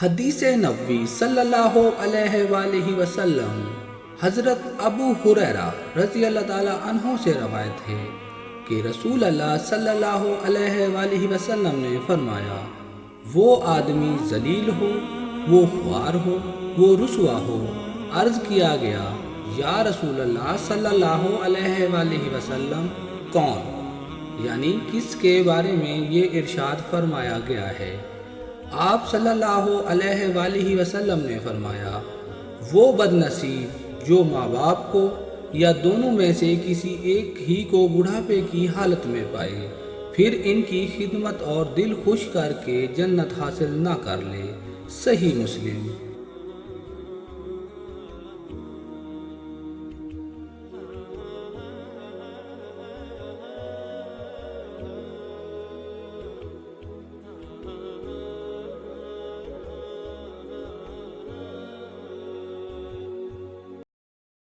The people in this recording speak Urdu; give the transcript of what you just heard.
حدیث نبوی صلی اللہ علیہ وآلہ وسلم حضرت ابو ہریرہ رضی اللہ تعالیٰ عنہ سے روایت ہے کہ رسول اللہ صلی اللہ علیہ وآلہ وسلم نے فرمایا، وہ آدمی ذلیل ہو، وہ خوار ہو، وہ رسوا ہو۔ عرض کیا گیا، یا رسول اللہ صلی اللہ علیہ وآلہ وسلم، کون؟ یعنی کس کے بارے میں یہ ارشاد فرمایا گیا ہے؟ آپ صلی اللہ علیہ وآلہ وسلم نے فرمایا، وہ بد نصیب جو ماں باپ کو یا دونوں میں سے کسی ایک ہی کو بڑھاپے کی حالت میں پائے، پھر ان کی خدمت اور دل خوش کر کے جنت حاصل نہ کر لے۔ صحیح مسلم۔